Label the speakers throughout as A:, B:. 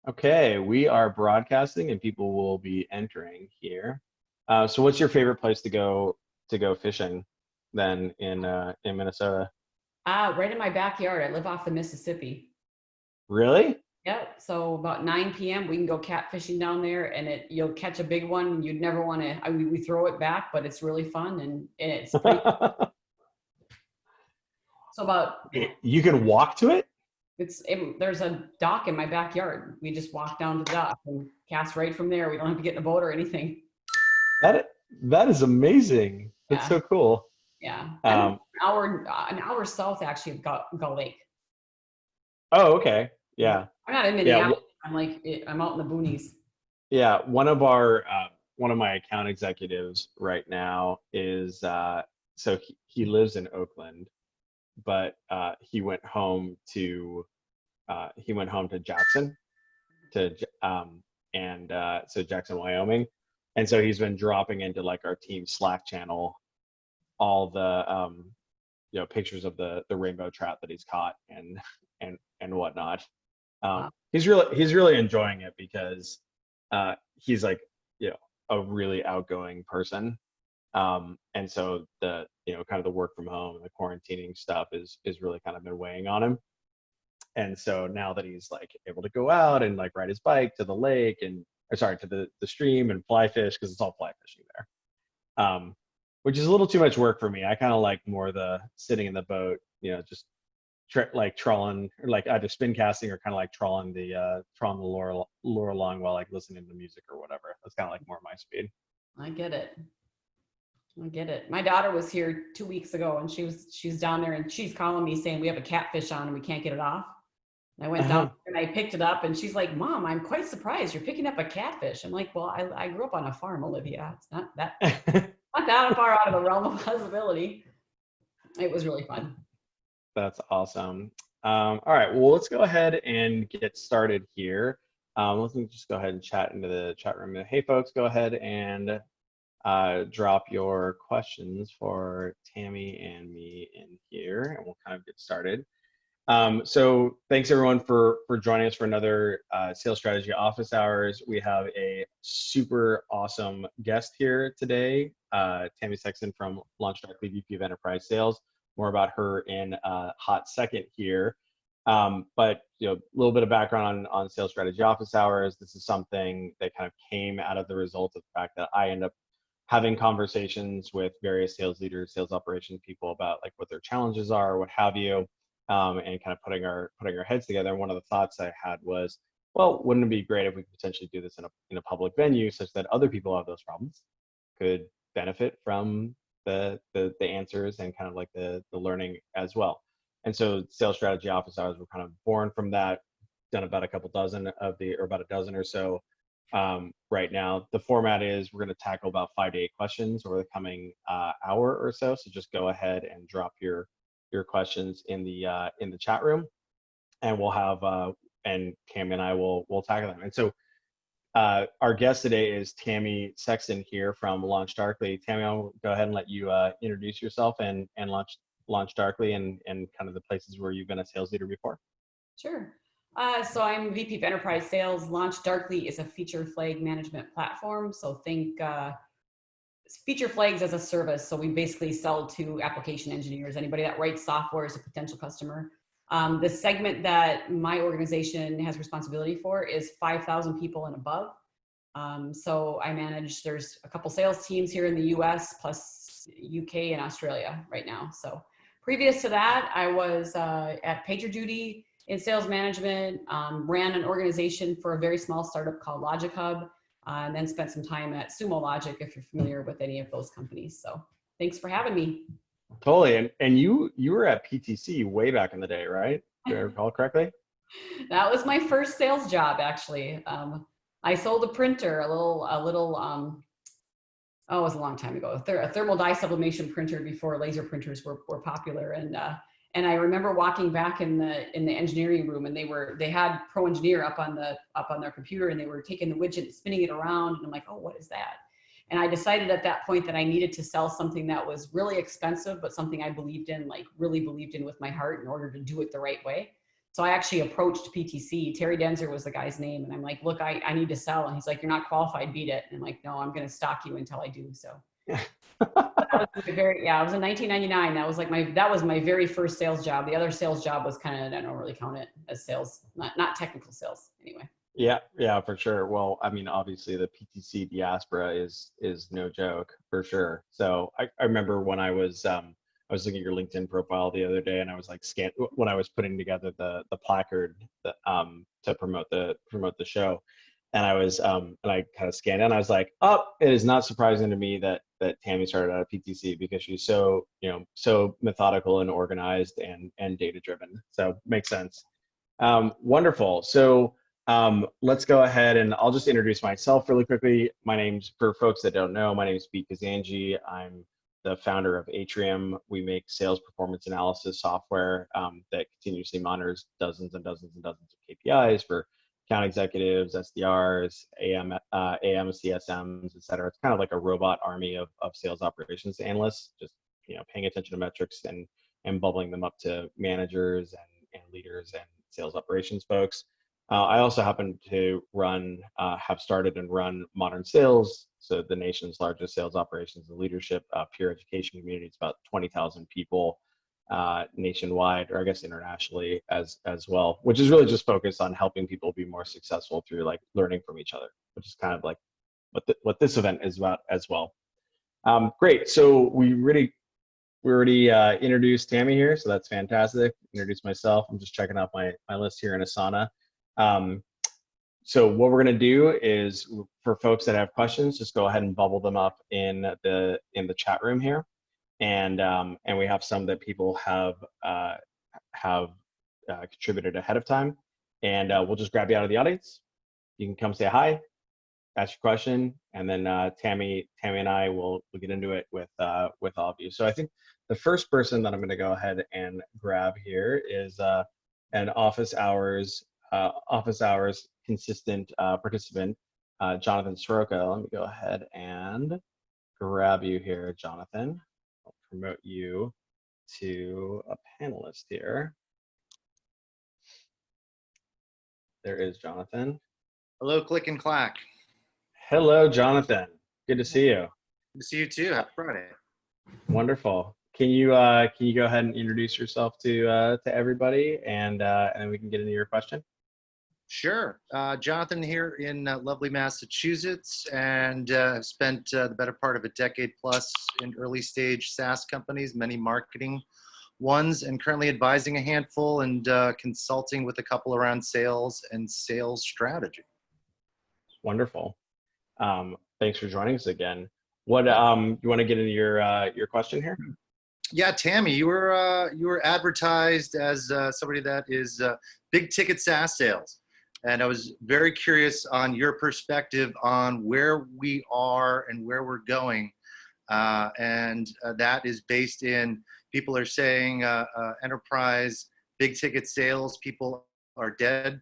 A: Okay, we are broadcasting and people will be entering here. So what's your favorite place to go fishing then in Minnesota?
B: Right in my backyard. I live off the Mississippi.
A: Really?
B: Yep. So about 9 p.m. we can go catfishing down there, and you'll catch a big one. You'd never want to. We throw it back, but it's really fun and it's pretty. So about
A: You can walk to it?
B: there's a dock in my backyard. We just walk down to the dock and cast right from there. We don't have to get in a boat or anything.
A: That that is amazing. That's
B: Yeah,
A: so cool.
B: yeah. I'm
A: Um,
B: an hour south actually of Gull Lake.
A: oh, okay.
B: Yeah.
A: Yeah.
B: I'm not in
A: Yeah.
B: Minneapolis. I'm out in the boonies.
A: Yeah, one of my account executives right now is so he lives in Oakland, but he went home to Jackson to and so Jackson, Wyoming, and so he's been dropping into like our team Slack channel all the pictures of the rainbow trout that he's caught and whatnot. He's really enjoying it because he's like a really outgoing person, and so the kind of the work from home and the quarantining stuff is really kind of been weighing on him. And so now that he's like able to go out and like ride his bike to the lake and or sorry to the stream and fly fish because it's all fly fishing there, which is a little too much work for me. I kind of like more the sitting in the boat, just like trawling or like either spin casting or kind of like trawling the lure along while like listening to music or whatever. That's kind of like more my speed.
B: I get it. I get it. My daughter was here 2 weeks ago, and she's down there, and she's calling me saying we have a catfish on and we can't get it off. And I went down and I picked it up, and she's like, "Mom, I'm quite surprised you're picking up a catfish." I'm like, "Well, I grew up on a farm, Olivia. It's not that far out of the realm of possibility." It was really fun.
A: That's awesome. All right, well, let's go ahead and get started here. Let me just go ahead and chat into the chat room. Hey, folks, go ahead and drop your questions for Tammy and me in here, and we'll kind of get started. So thanks everyone for joining us for another sales strategy office hours. We have a super awesome guest here today, Tammy Sexton from LaunchDarkly, VP of Enterprise Sales. More about her in a hot second here. But a little bit of background on sales strategy office hours. This is something that kind of came out of the result of the fact that I end up having conversations with various sales leaders, sales operation people about like what their challenges are, what have you. And kind of putting our heads together. And one of the thoughts I had was, well, wouldn't it be great if we could potentially do this in a public venue such that other people who have those problems could benefit from the answers and kind of like the learning as well. And so sales strategy office hours were kind of born from that. Done about about a dozen or so right now. The format is we're going to tackle about 5 to 8 questions over the coming hour or so. So just go ahead and drop your questions in the chat room, and we'll have and Tammy and I will tackle them. And so our guest today is Tammy Sexton here from LaunchDarkly. Tammy, I'll go ahead and let you introduce yourself and LaunchDarkly and kind of the places where you've been a sales leader before.
B: Sure. So I'm VP of Enterprise Sales. LaunchDarkly is a feature flag management platform. So think feature flags as a service. So we basically sell to application engineers. Anybody that writes software is a potential customer. The segment that my organization has responsibility for is 5,000 people and above. So I manage, there's a couple sales teams here in the US plus UK and Australia right now. So previous to that, I was at PagerDuty in sales management, ran an organization for a very small startup called Logic Hub, and then spent some time at Sumo Logic, if you're familiar with any of those companies. So thanks for having me.
A: Totally. And you were at PTC way back in the day, right? Do I recall correctly?
B: That was my first sales job, actually. I sold a printer, it was a long time ago, a thermal dye sublimation printer before laser printers were popular. And I remember walking back in the engineering room, and they had Pro Engineer up on their computer, and they were taking the widget, spinning it around, and I'm like, oh, what is that? And I decided at that point that I needed to sell something that was really expensive, but something I believed in, like really believed in with my heart in order to do it the right way. So I actually approached PTC. Terry Denzer was the guy's name. And I'm like, look, I need to sell. And he's like, you're not qualified, beat it. And I'm like, no, I'm going to stalk you until I do. So that was it was in 1999. That was my very first sales job. The other sales job was kind of, I don't really count it as sales, not technical sales anyway.
A: Yeah, for sure. Well, I mean, obviously the PTC diaspora is no joke for sure. So I remember when I was looking at your LinkedIn profile the other day, and I was like when I was putting together the placard that, to promote the show, and I kind of scanned it, and I was like, oh, it is not surprising to me that Tammy started out at PTC, because she's so so methodical and organized and data driven. So makes sense. Wonderful. So let's go ahead, and I'll just introduce myself really quickly. For folks that don't know, my name is Pete Kazanji. I'm the founder of Atrium. We make sales performance analysis software that continuously monitors dozens and dozens and dozens of KPIs for account executives, SDRs, AM, CSMs, et cetera. It's kind of like a robot army of sales operations analysts, just paying attention to metrics and bubbling them up to managers and leaders and sales operations folks. I also happen to have started and run Modern Sales, so the nation's largest sales operations and leadership peer education community. It's about 20,000 people nationwide, or I guess internationally as well, which is really just focused on helping people be more successful through like learning from each other, which is kind of like what this event is about as well. Great. So we already introduced Tammy here, so that's fantastic. Introduced myself. I'm just checking out my list here in Asana. So what we're going to do is, for folks that have questions, just go ahead and bubble them up in the chat room here, and we have some that people have contributed ahead of time, and we'll just grab you out of the audience. You can come say hi, ask your question, and then Tammy and I will get into it with all of you. So I think the first person that I'm going to go ahead and grab here is an office hours consistent participant, Jonathan Soroka. Let me go ahead and grab you here, Jonathan. I'll promote you to a panelist here. There is Jonathan.
C: Hello, Click and Clack.
A: Hello, Jonathan. Good to see you.
C: Good to see you too. Happy Friday.
A: Wonderful. Can you go ahead and introduce yourself to everybody, and then we can get into your question?
C: Sure. Jonathan here in lovely Massachusetts, and spent the better part of a decade plus in early stage SaaS companies, many marketing ones, and currently advising a handful and consulting with a couple around sales and sales strategy.
A: Wonderful. Thanks for joining us again. What you want to get into your question here?
C: Yeah, Tammy, you were advertised as somebody that is big ticket SaaS sales. And I was very curious on your perspective on where we are and where we're going. And that is based in, people are saying enterprise, big ticket sales, people are dead.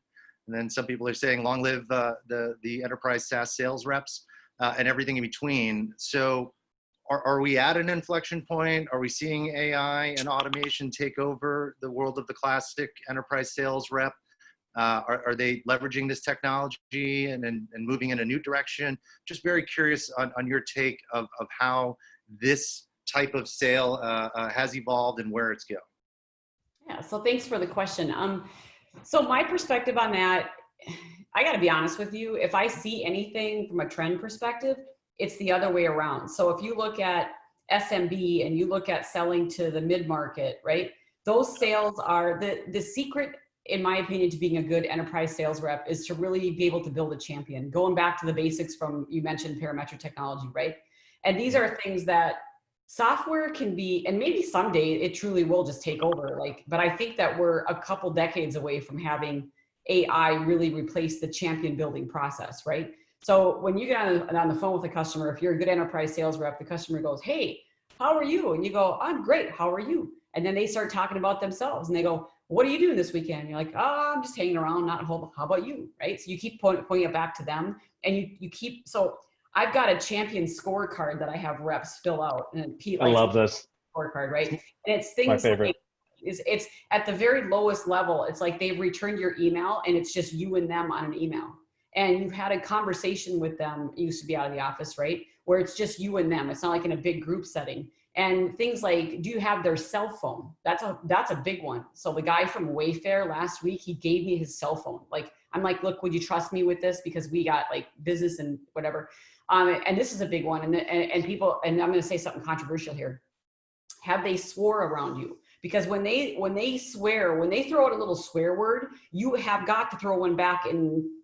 C: And then some people are saying long live the enterprise SaaS sales reps and everything in between. So are we at an inflection point? Are we seeing AI and automation take over the world of the classic enterprise sales rep? Are they leveraging this technology and moving in a new direction? Just very curious on your take of how this type of sale has evolved and where it's going.
B: Yeah, so thanks for the question. So my perspective on that, I got to be honest with you, if I see anything from a trend perspective, it's the other way around. So if you look at SMB and you look at selling to the mid-market, right? Those sales are the secret, in my opinion, to being a good enterprise sales rep is to really be able to build a champion. Going back to the basics from, you mentioned parametric technology, right? And these are things that software can be, and maybe someday it truly will just take over. But I think that we're a couple decades away from having AI really replace the champion building process, right? So when you get on the phone with a customer, if you're a good enterprise sales rep, the customer goes, hey, how are you? And you go, I'm great, how are you? And then they start talking about themselves and they go, what are you doing this weekend? And you're like, oh, I'm just hanging around, not home. How about you, right? So you keep pointing it back to them, and you keep, so I've got a champion scorecard that I have reps fill out. And Pete likes
A: I love this
B: scorecard, right? And it's things
A: my favorite.
B: like, it's at the very lowest level. It's like they've returned your email and it's just you and them on an email. And you've had a conversation with them. It used to be out of the office, right? Where it's just you and them. It's not like in a big group setting. And things like, do you have their cell phone? That's a big one. So the guy from Wayfair last week, he gave me his cell phone. Like, I'm like, look, would you trust me with this? Because we got like business and whatever. And this is a big one. And people, and I'm going to say something controversial here. Have they swore around you? Because when they swear, when they throw out a little swear word, you have got to throw one back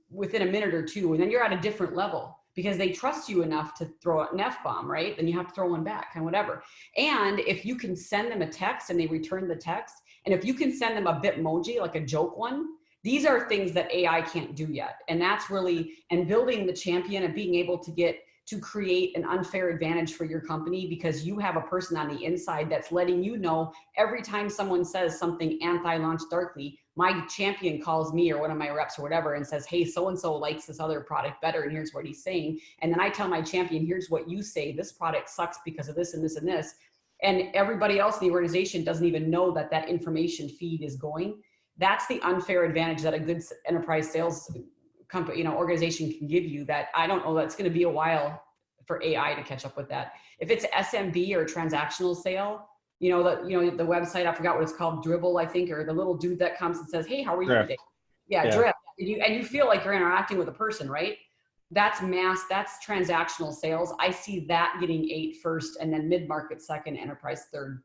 B: within a minute or two. And then you're at a different level because they trust you enough to throw out an F-bomb, right? Then you have to throw one back and whatever. And if you can send them a text and they return the text, and if you can send them a Bitmoji, like a joke one, these are things that AI can't do yet. And that's really, and building the champion and being able to create an unfair advantage for your company because you have a person on the inside that's letting you know every time someone says something anti-LaunchDarkly, my champion calls me or one of my reps or whatever and says, hey, so-and-so likes this other product better and here's what he's saying. And then I tell my champion, here's what you say, this product sucks because of this and this and this. And everybody else in the organization doesn't even know that that information feed is going. That's the unfair advantage that a good enterprise sales company, organization can give you that I don't know, that's going to be a while for AI to catch up with that. If it's SMB or transactional sale, the website, I forgot what it's called, Dribble, I think, or the little dude that comes and says, hey, how are you today? Yeah, Drip. And you feel like you're interacting with a person, right? That's that's transactional sales. I see that getting 8 first and then mid-market second, enterprise third.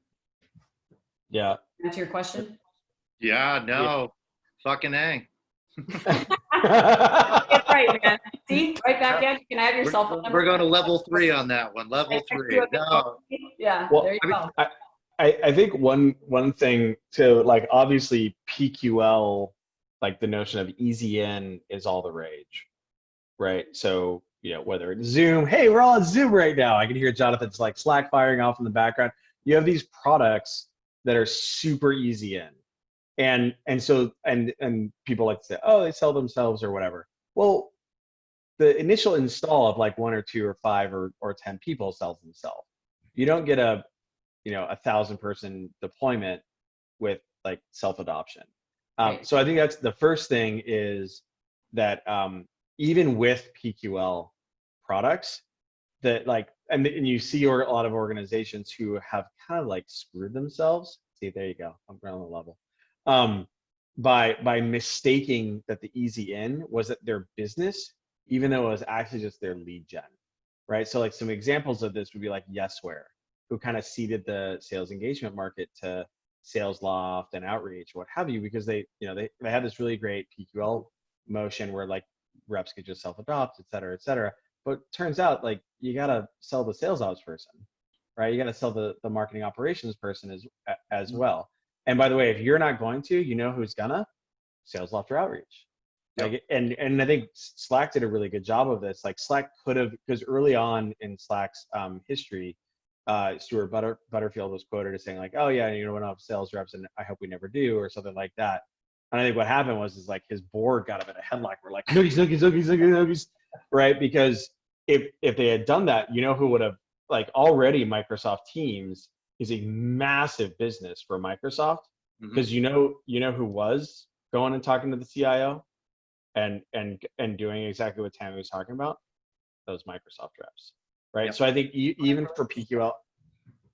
A: Yeah.
B: Answer your question?
C: Yeah, no. Fucking A.
B: That's right, man. See, right back at you. Can I have your cell phone number?
C: We're going to level 3 on that one. Level 3. No.
B: Yeah,
A: well,
B: there you go.
A: I think one thing to, like, obviously PQL, like the notion of easy in is all the rage, right? So, whether it's Zoom, hey, we're all on Zoom right now. I can hear Jonathan's like Slack firing off in the background. You have these products that are super easy in. And so people like to say, oh, they sell themselves or whatever. Well, the initial install of like 1 or 2 or 5 or 10 people sells themselves. You don't get a 1,000-person deployment with like self-adoption.
B: Right.
A: So I think that's the first thing is that even with PQL products, that like, and you see a lot of organizations who have kind of like screwed themselves. See, there you go. I'm on the level. By mistaking that the easy in was that their business, even though it was actually just their lead gen, right? So like some examples of this would be like Yesware, who kind of seeded the sales engagement market to SalesLoft and Outreach, what have you, because they had this really great PQL motion where like reps could just self-adopt, et cetera, et cetera. But turns out like you got to sell the sales ops person, right? You got to sell the marketing operations person as well. And by the way, if you're not going to, who's gonna? SalesLoft or Outreach.
C: Yep.
A: Like, and I think Slack did a really good job of this. Like Slack could have, because early on in Slack's history, Stuart Butterfield was quoted as saying like, oh yeah, we don't have sales reps and I hope we never do, or something like that. And I think what happened was like his board got him in a headlock. We're like, noogies, right? Because if they had done that, who would have, like, already Microsoft Teams is a massive business for Microsoft, because you know who was going and talking to the CIO and doing exactly what Tammy was talking about? Those Microsoft reps, right? Yep. So I think even for PQL,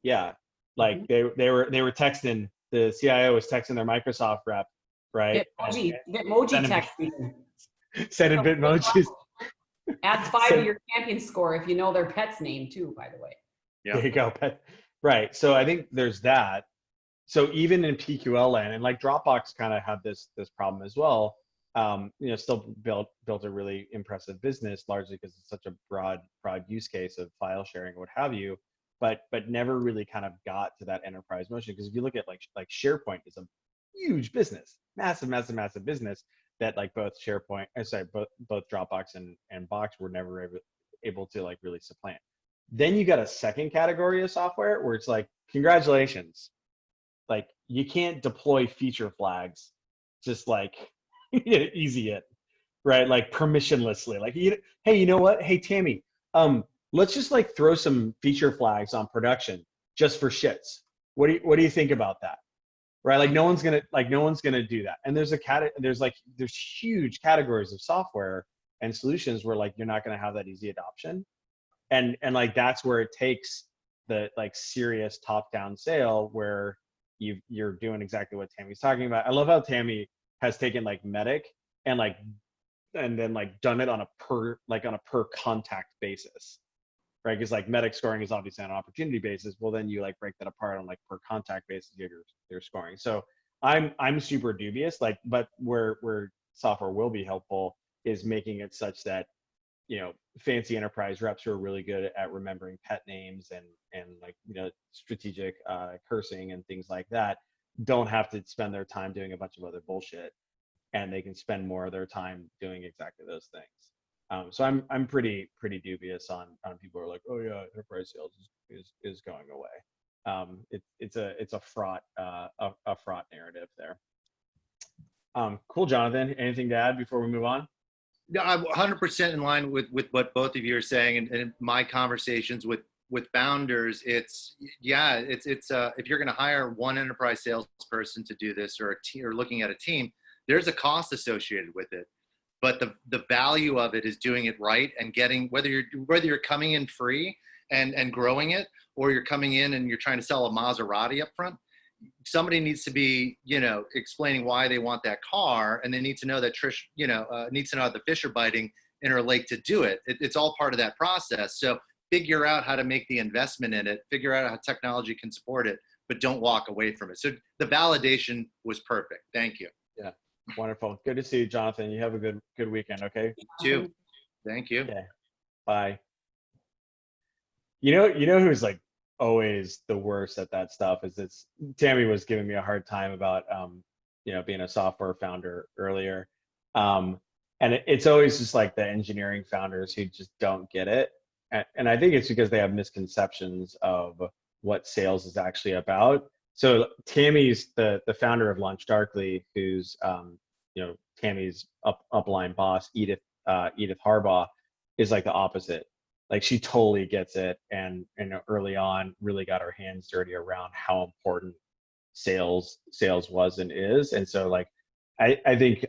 A: yeah, like they were texting, the CIO was texting their Microsoft rep, right?
B: Bitmoji texting.
A: Sending Bitmojis.
B: Adds 5 to your champion score if you know their pet's name too, by the way.
C: Yeah.
A: There you go, pet. Right. So I think there's that. So even in PQL land, and like Dropbox kind of had this problem as well, still built a really impressive business, largely because it's such a broad use case of file sharing or what have you, but never really kind of got to that enterprise motion. Because if you look at like SharePoint is a huge business, massive business that like both Dropbox and Box were never able to like really supplant. Then you got a second category of software where it's like, congratulations, like you can't deploy feature flags just like easy it, right? Like permissionlessly, like, hey, you know what? Hey, Tammy, let's just like throw some feature flags on production just for shits. What do you think about that? right? Like no one's gonna do that. And there's huge categories of software and solutions where like you're not gonna have that easy adoption. And like that's where it takes the like serious top-down sale where you're doing exactly what Tammy's talking about. I love how Tammy has taken like Medic and then like done it on a per contact basis, right? Because like Medic scoring is obviously on an opportunity basis. Well, then you like break that apart on like per contact basis, your scoring. So I'm super dubious, like, but where software will be helpful is making it such that, you know, fancy enterprise reps who are really good at remembering pet names and like, you know, strategic cursing and things like that don't have to spend their time doing a bunch of other bullshit, and they can spend more of their time doing exactly those things. So I'm pretty dubious on people who are like, oh yeah, enterprise sales is going away. It's a fraught narrative there. Cool, Jonathan. Anything to add before we move on?
C: No, I'm 100% in line with what both of you are saying, and in my conversations with founders, it's if you're going to hire one enterprise salesperson to do this, or looking at a team, there's a cost associated with it, but the value of it is doing it right and getting, whether you're coming in free and growing it, or you're coming in and you're trying to sell a Maserati up front. Somebody needs to be, you know, explaining why they want that car, and they need to know that Trish, you know, needs to know how the fish are biting in her lake to do it. It's all part of that process. So figure out how to make the investment in it, figure out how technology can support it, but don't walk away from it. So the validation was perfect. Thank you.
A: Yeah, wonderful. Good to see you, Jonathan. You have a good weekend. Okay.
C: Too. Thank you.
A: Yeah. Bye. You know who's like always the worst at that stuff is Tammy was giving me a hard time about you know, being a software founder earlier, and it's always just like the engineering founders who just don't get it, and I think it's because they have misconceptions of what sales is actually about. So Tammy's the founder of LaunchDarkly, who's you know, Tammy's upline boss, Edith Harbaugh, is like the opposite. Like she totally gets it, and early on really got her hands dirty around how important sales was and is. And so like I think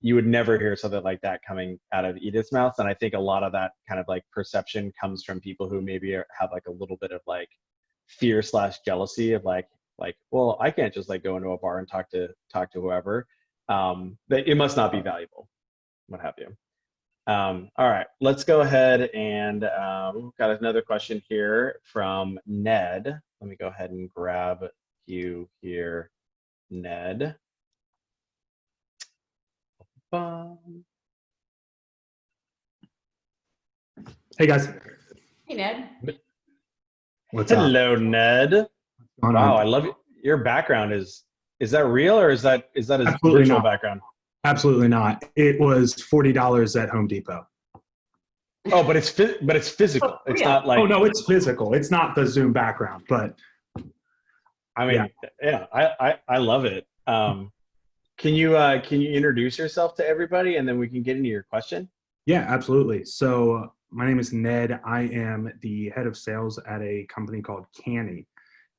A: you would never hear something like that coming out of Edith's mouth. And I think a lot of that kind of like perception comes from people who maybe have like a little bit of like fear / jealousy of like, well, I can't just like go into a bar and talk to whoever. That it must not be valuable, what have you. All right, let's go ahead and we've got another question here from Ned. Let me go ahead and grab you here, Ned.
D: Hey guys.
B: Hey, Ned.
D: What's up?
A: Hello, Ned.
D: What's going
A: Wow,
D: on?
A: I love it. Your background is that real, or is that a
D: Absolutely
A: virtual
D: not.
A: background?
D: Absolutely not. It was $40 at Home Depot.
A: Oh, but it's physical.
B: Oh,
A: It's
B: yeah.
A: not like.
D: Oh no, it's physical. It's not the Zoom background, but
A: I mean, yeah, I love it. Can you introduce yourself to everybody, and then we can get into your question?
D: yeah, absolutely. So my name is Ned. I am the head of sales at a company called Canny,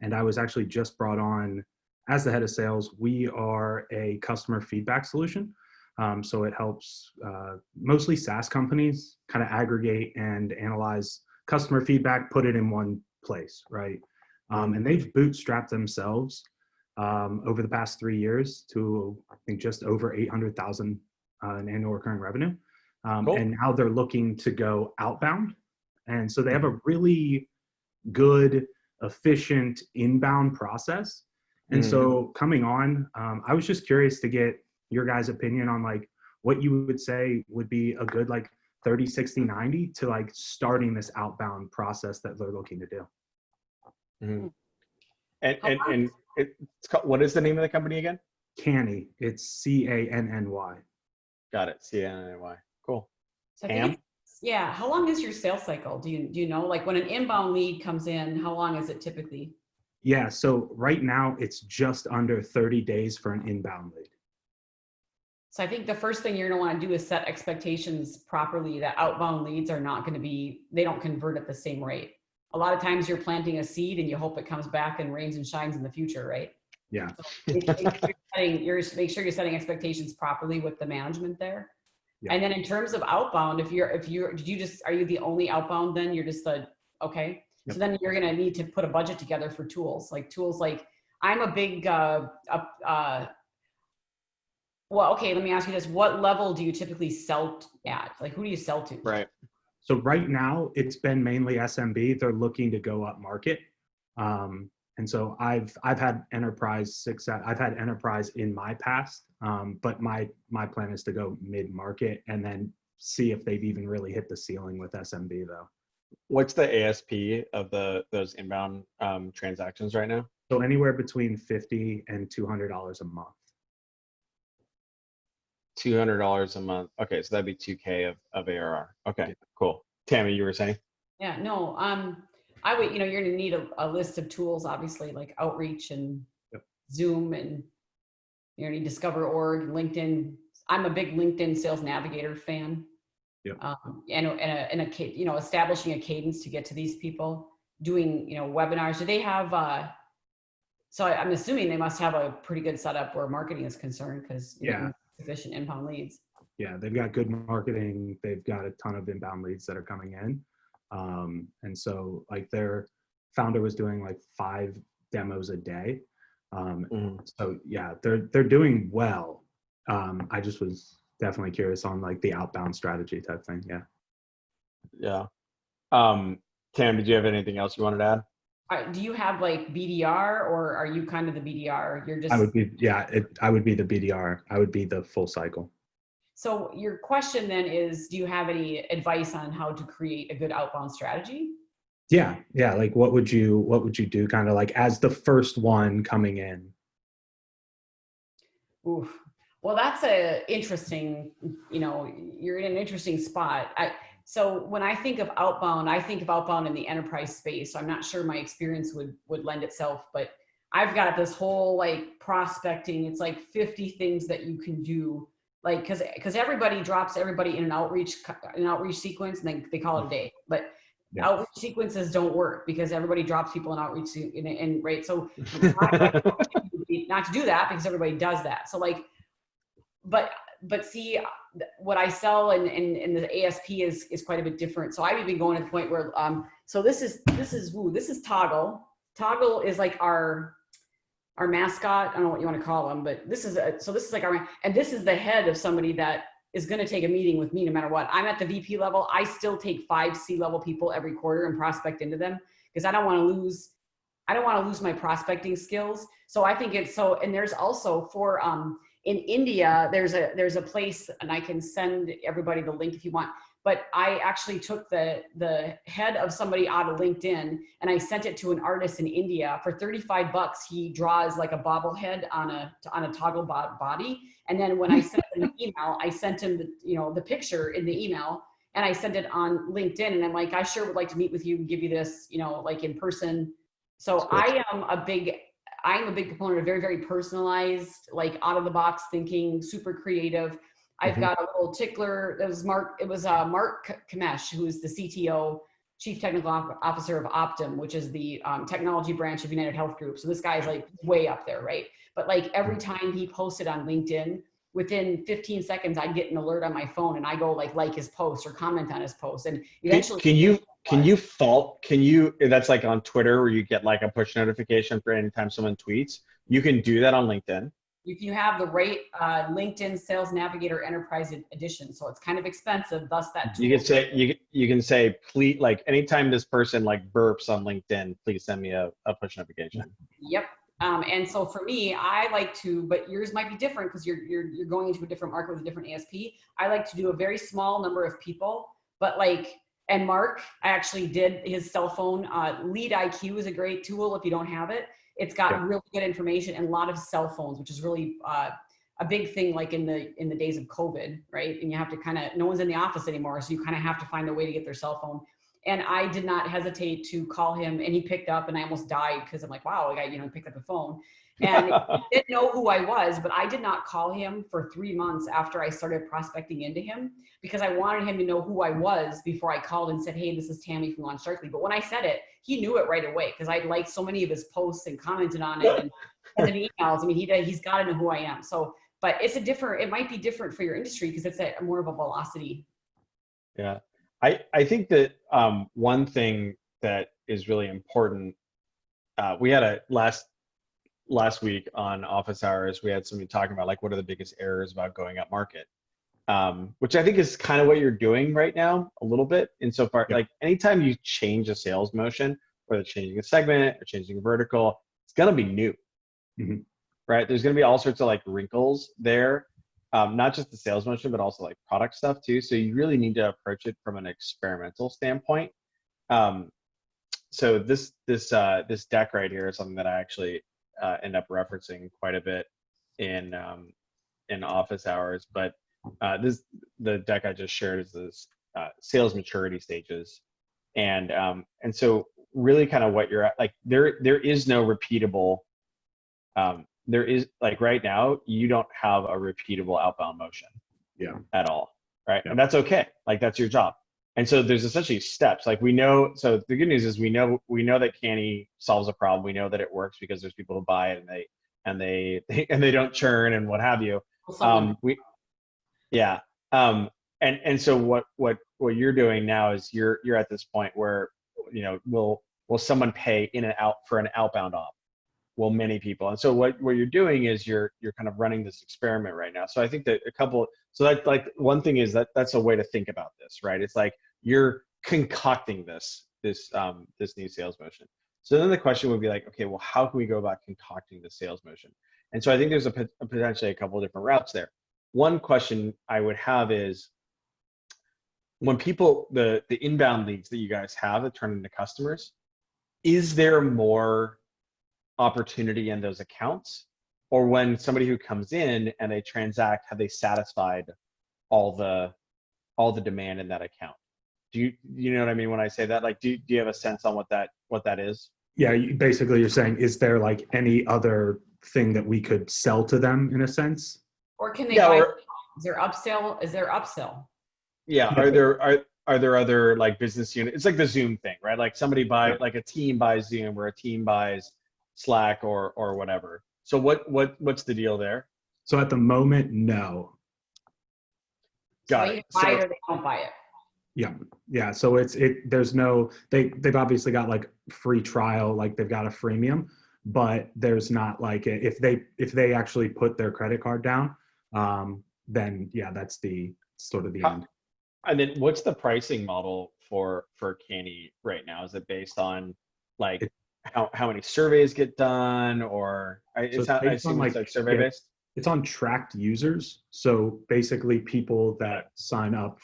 D: and I was actually just brought on as the head of sales. We are a customer feedback solution. So it helps mostly SaaS companies kind of aggregate and analyze customer feedback, put it in one place, right? And they've bootstrapped themselves over the past 3 years to, I think, just over 800,000 in annual recurring revenue.
A: Cool.
D: And now they're looking to go outbound. And so they have a really good, efficient inbound process. And so coming on, I was just curious to get your guys' opinion on like what you would say would be a good like 30, 60, 90 to like starting this outbound process that they're looking to do.
A: Mm-hmm. And it's called, what is the name of the company again?
D: Canny. It's CANNY.
A: Got it. CANNY. Cool.
B: So yeah. How long is your sales cycle? Do you know, like when an inbound lead comes in, how long is it typically?
D: Yeah. So right now it's just under 30 days for an inbound lead.
B: So I think the first thing you're going to want to do is set expectations properly that outbound leads are not going to be, they don't convert at the same rate. A lot of times you're planting a seed and you hope it comes back and rains and shines in the future, right?
D: Yeah.
B: Make sure you're setting expectations properly with the management there.
D: Yeah.
B: And then in terms of outbound, are you the only outbound then? You're just okay.
D: Yep.
B: So then you're going to need to put a budget together for tools like I'm a big, well, okay, let me ask you this. What level do you typically sell at? Like, who do you sell to?
A: Right.
D: So right now it's been mainly SMB. They're looking to go up market. And so I've had enterprise success. I've had enterprise in my past, but my plan is to go mid-market and then see if they've even really hit the ceiling with SMB though.
A: What's the ASP of those inbound transactions right now?
D: So anywhere between $50 and $200 a month.
A: $200 a month. Okay, so that'd be 2K of ARR. Okay, cool. Tammy, you were saying?
B: Yeah, no, I would, you're gonna need a list of tools, obviously, like Outreach and Zoom and you're gonna need Discover.org, LinkedIn. I'm a big LinkedIn Sales Navigator fan.
D: Yep.
B: And establishing a cadence to get to these people, doing, webinars. Do they have, so I'm assuming they must have a pretty good setup where marketing is concerned because sufficient inbound leads.
D: Yeah, they've got good marketing. They've got a ton of inbound leads that are coming in. And so like their founder was doing like 5 demos a day. So yeah, they're doing well. I just was definitely curious on like the outbound strategy type thing. Yeah.
A: Yeah. Tam, did you have anything else you wanted to add?
B: Do you have like BDR or are you kind of the BDR? You're just.
D: I would be, I would be the BDR. I would be the full cycle.
B: So your question then is, do you have any advice on how to create a good outbound strategy?
D: Yeah. Like what would you do kind of like as the first one coming in?
B: Oof. Well, that's interesting, you're in an interesting spot. So when I think of outbound in the enterprise space. So I'm not sure my experience would lend itself, but I've got this whole like prospecting. It's like 50 things that you can do. Like, cause everybody drops everybody in an outreach sequence and they call it a day, but outreach sequences don't work because everybody drops people in outreach and right. So not to do that because everybody does that. So like, but see what I sell and the ASP is quite a bit different. So I've even going to the point where, so this is Toggle. Toggle is like our mascot. I don't know what you want to call them, but this is like and this is the head of somebody that is going to take a meeting with me no matter what. I'm at the VP level. I still take 5 C-level people every quarter and prospect into them because I don't want to lose my prospecting skills. So I think and there's also for, in India, there's a place, and I can send everybody the link if you want, but I actually took the head of somebody out of LinkedIn and I sent it to an artist in India for $35. He draws like a bobblehead on a toggle body. And then when I sent him an email, I sent him the picture in the email and I sent it on LinkedIn. And I'm like, I sure would like to meet with you and give you this, like in person. So I am a big proponent of very, very personalized, like out of the box thinking, super creative. I've got a little tickler. It was Mark Kamesh, who's the CTO, Chief Technical Officer of Optum, which is the technology branch of United Health Group. So this guy's like way up there, right? But like every time he posted on LinkedIn, within 15 seconds, I'd get an alert on my phone and I go like his post or comment on his post. And eventually
A: that's like on Twitter where you get like a push notification for anytime someone tweets. You can do that on LinkedIn.
B: If you have the right LinkedIn Sales Navigator Enterprise Edition, so it's kind of expensive. Thus, that tool.
A: You can say please, like anytime this person like burps on LinkedIn, please send me a push notification.
B: Yep. And so for me, I like to, but yours might be different because you're going into a different market with a different ASP. I like to do a very small number of people, but like. And Mark, I actually did his cell phone. Lead IQ is a great tool if you don't have it. It's got really good information and a lot of cell phones, which is really a big thing like in the days of COVID, right? And you have to no one's in the office anymore. So you kind of have to find a way to get their cell phone. And I did not hesitate to call him, and he picked up, and I almost died because I'm like, wow, I got, you know, picked up the phone. And he didn't know who I was, but I did not call him for 3 months after I started prospecting into him, because I wanted him to know who I was before I called and said, hey, this is Tammy from LaunchDarkly. But when I said it, he knew it right away because I liked so many of his posts and commented on it and then emails. I mean, he's got to know who I am. So, but it might be different for your industry because it's a more of a velocity.
A: Yeah. I think that one thing that is really important, we had a last week on office hours, we had somebody talking about like what are the biggest errors about going up market, which I think is kind of what you're doing right now a little bit insofar. Like anytime you change a sales motion, whether it's changing a segment or changing a vertical, it's gonna be new, right? There's gonna be all sorts of like wrinkles there. Not just the sales motion, but also like product stuff too. So you really need to approach it from an experimental standpoint. So this deck right here is something that I actually end up referencing quite a bit in office hours. But the deck I just shared is this sales maturity stages, and so really kind of what you're at, like there is no repeatable. There is, like right now, you don't have a repeatable outbound motion at all, right? And that's okay. Like that's your job. And so there's essentially steps. Like we know, so the good news is we know that Canny solves a problem. We know that it works because there's people who buy it and they don't churn and what have you. And so what you're doing now is you're at this point where, you know, will someone pay in and out for an outbound op? Well, many people. And so what you're doing is you're kind of running this experiment right now. So I think that so that like one thing is that's a way to think about this, right? It's like you're concocting this new sales motion. So then the question would be like, okay, well, how can we go about concocting the sales motion? And so I think there's potentially a couple of different routes there. One question I would have is when people, the inbound leads that you guys have that turn into customers, is there more opportunity in those accounts, or when somebody who comes in and they transact, have they satisfied all the demand in that account? Do you know what I mean when I say that? Like, do you have a sense on what that is?
D: Yeah, basically you're saying, is there like any other thing that we could sell to them in a sense?
B: Or can they buy? Is there upsell?
A: Yeah. Are there other like business units? It's like the Zoom thing, right? Like somebody like a team buys Zoom or a team buys Slack or whatever. So what's the deal there?
D: So at the moment, no.
B: Got it. So buy it or they don't buy it.
D: Yeah. So there's no, they've obviously got like free trial, like they've got a freemium, but there's not like if they actually put their credit card down, then yeah, that's the sort of the end.
A: And then what's the pricing model for Canny right now? Is it based on like how many surveys get done, or I assume it's like survey based?
D: It's on tracked users. So basically people that sign up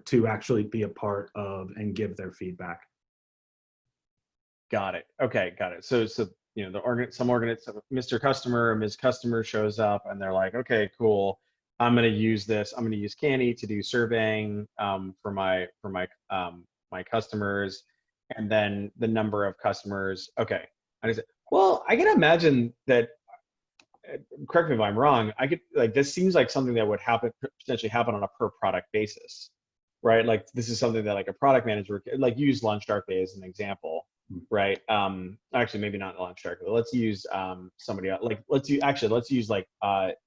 D: to actually be a part of and give their feedback.
A: Got it. Okay, got it. So you know, Mr. Customer or Ms. Customer shows up and they're like, okay, cool. I'm going to use this. I'm going to use Canny to do surveying for my customers, and then the number of customers. Okay, I said, well, I can imagine that. Correct me if I'm wrong. I could like this seems like something that would potentially happen on a per product basis, right? Like this is something that like a product manager, like use LaunchDarkly as an example, right? Actually, maybe not LaunchDarkly. Let's use somebody else. Like let's use like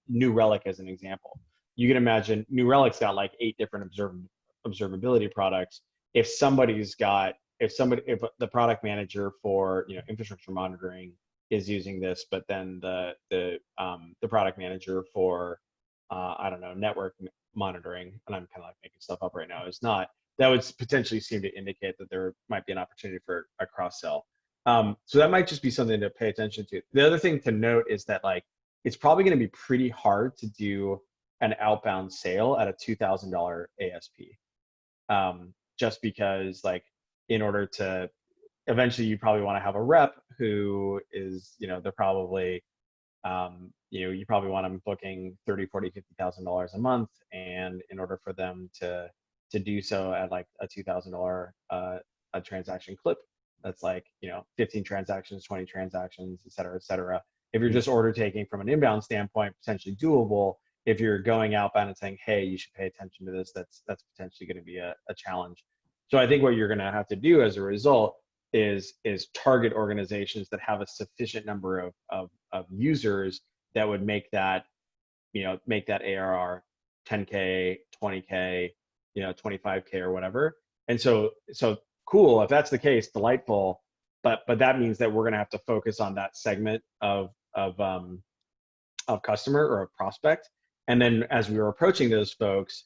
A: New Relic as an example. You can imagine New Relic's got like 8 different observability products. If the product manager for, you know, infrastructure monitoring is using this, but then the product manager for I don't know, network monitoring, and I'm kind of like making stuff up right now, is not, that would potentially seem to indicate that there might be an opportunity for a cross sell. So that might just be something to pay attention to. The other thing to note is that like it's probably going to be pretty hard to do an outbound sale at a $2,000 ASP, just because like in order to eventually you probably want to have a rep who is, you know, they're probably, you know, you probably want them booking $30,000, $40,000, $50,000 a month. And in order for them to do so at like a $2,000 a transaction clip that's like, 15 transactions, 20 transactions, et cetera, et cetera. If you're just order taking from an inbound standpoint, potentially doable. If you're going outbound and saying, hey, you should pay attention to this, that's potentially going to be a challenge. So I think what you're going to have to do as a result is target organizations that have a sufficient number of users that would make that ARR 10K, 20K, 25K or whatever. And so cool, if that's the case, delightful. But that means that we're going to have to focus on that segment of customer or a prospect. And then as we were approaching those folks,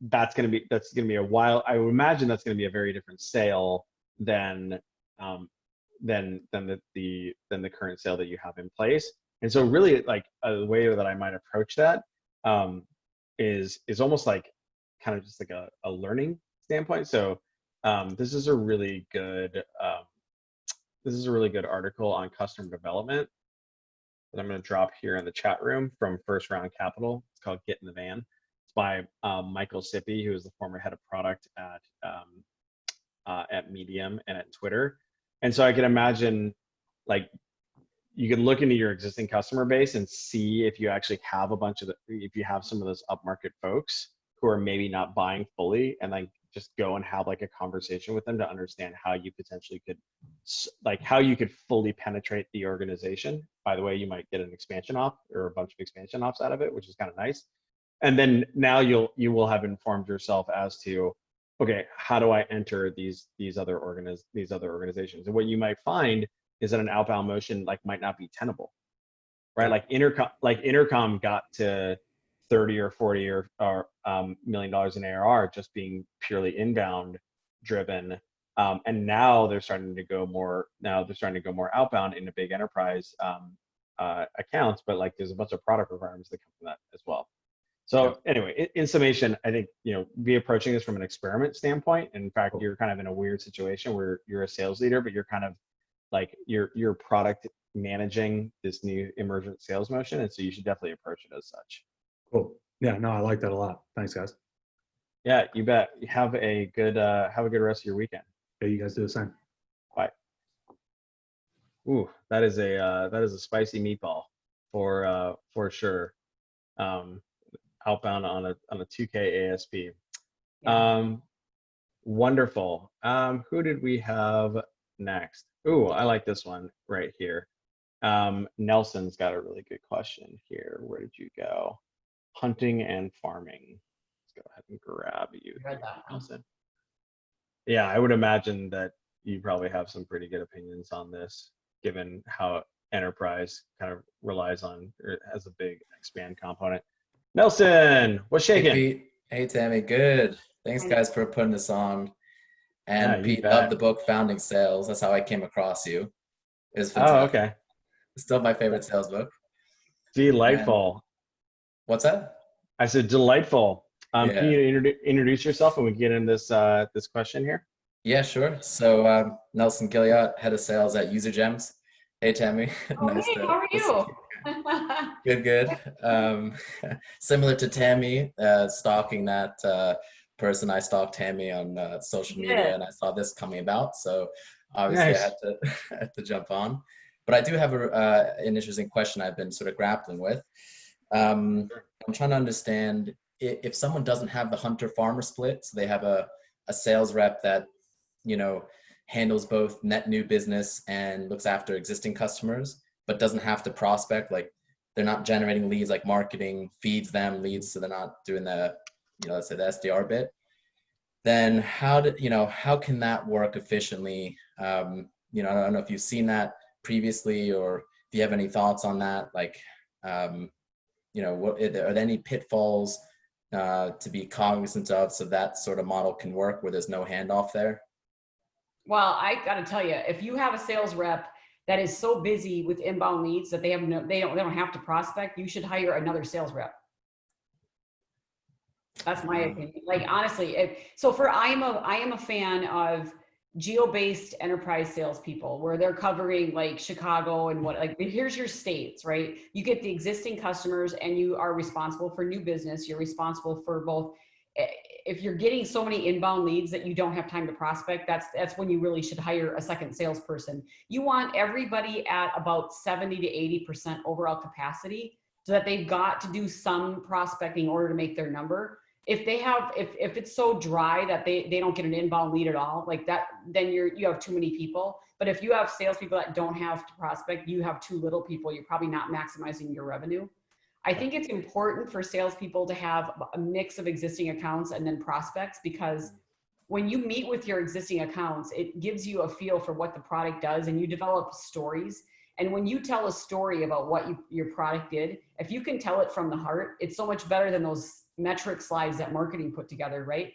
A: that's going to be a while. I would imagine that's going to be a very different sale than the current sale that you have in place. And so really, like, a way that I might approach that is almost like kind of just like a learning standpoint. So this is a really good article on customer development that I'm going to drop here in the chat room from First Round Capital. It's called Get in the Van. It's by Michael Sippy, who is the former head of product at Medium and at Twitter. And so I can imagine, like, you can look into your existing customer base and see if you actually have if you have some of those upmarket folks who are maybe not buying fully, and like just go and have like a conversation with them to understand how you potentially could, like, how you could fully penetrate the organization. By the way, you might get an expansion off or a bunch of expansion offs out of it, which is kind of nice. And then now you will have informed yourself as to, okay, how do I enter these other organizations? And what you might find is that an outbound motion might not be tenable, right? Like Intercom got to 30 or 40 or $1 million in ARR just being purely inbound driven, and now they're starting to go more outbound into big enterprise accounts. But like, there's a bunch of product requirements that come from that as well. So anyway, in summation, I think, be approaching this from an experiment standpoint. In fact, you're kind of in a weird situation where you're a sales leader, but you're kind of like you're product managing this new emergent sales motion, and so you should definitely approach it as such.
D: Cool. Yeah, no, I like that a lot. Thanks, guys.
A: Yeah, you bet. Have a good rest of your weekend.
D: Yeah, you guys do the same.
A: Bye. Ooh, that is a spicy meatball for sure. Outbound on a 2K ASP.
B: Yeah.
A: Wonderful. Who did we have next? Ooh, I like this one right here. Nelson's got a really good question here. Where did you go? Hunting and farming. Let's go ahead and grab you,
B: Read that one.
A: Nelson. Yeah, I would imagine that you probably have some pretty good opinions on this, given how enterprise kind of relies on, or has a big expand component. Nelson, what's shaking?
E: Hey, Pete. Hey, Tammy. Good. Thanks, guys, for putting this on. And
A: Yeah, you
E: Pete,
A: bet.
E: loved the book Founding Sales. That's how I came across you. It was fantastic.
A: Oh, okay.
E: It's still my favorite sales book.
A: Delightful.
E: And what's that?
A: I said delightful.
E: Yeah.
A: Can you introduce yourself and we can get in this question here?
E: Yeah, sure. So Nelson Gilliott, head of sales at User Gems. Hey, Tammy.
B: Oh, hey, how are you?
E: Good. Similar to Tammy, stalking that person, I stalked Tammy on social media, and I saw this coming about. So obviously
A: Nice.
E: I had to jump on. But I do have an interesting question I've been sort of grappling with. I'm trying to understand if someone doesn't have the hunter-farmer split, so they have a sales rep that, handles both net new business and looks after existing customers, but doesn't have to prospect, like they're not generating leads, like marketing feeds them leads, so they're not doing the, let's say the SDR bit. Then how can that work efficiently? I don't know if you've seen that previously, or if you have any thoughts on that. Like, are there any pitfalls to be cognizant of so that sort of model can work where there's no handoff there?
B: Well, I got to tell you, if you have a sales rep that is so busy with inbound leads that they don't have to prospect, you should hire another sales rep. That's my opinion. Like, honestly, I am a fan of geo-based enterprise salespeople where they're covering like Chicago and here's your states, right? You get the existing customers and you are responsible for new business. You're responsible for both if you're getting so many inbound leads that you don't have time to prospect, that's when you really should hire a second salesperson. You want everybody at about 70 to 80% overall capacity so that they've got to do some prospecting in order to make their number. If they have, if it's so dry that they don't get an inbound lead at all, like that, then you have too many people. But if you have salespeople that don't have to prospect, you have too little people, you're probably not maximizing your revenue. I think it's important for salespeople to have a mix of existing accounts and then prospects, because when you meet with your existing accounts, it gives you a feel for what the product does and you develop stories. And when you tell a story about what your product did, if you can tell it from the heart, it's so much better than those metric slides that marketing put together, right?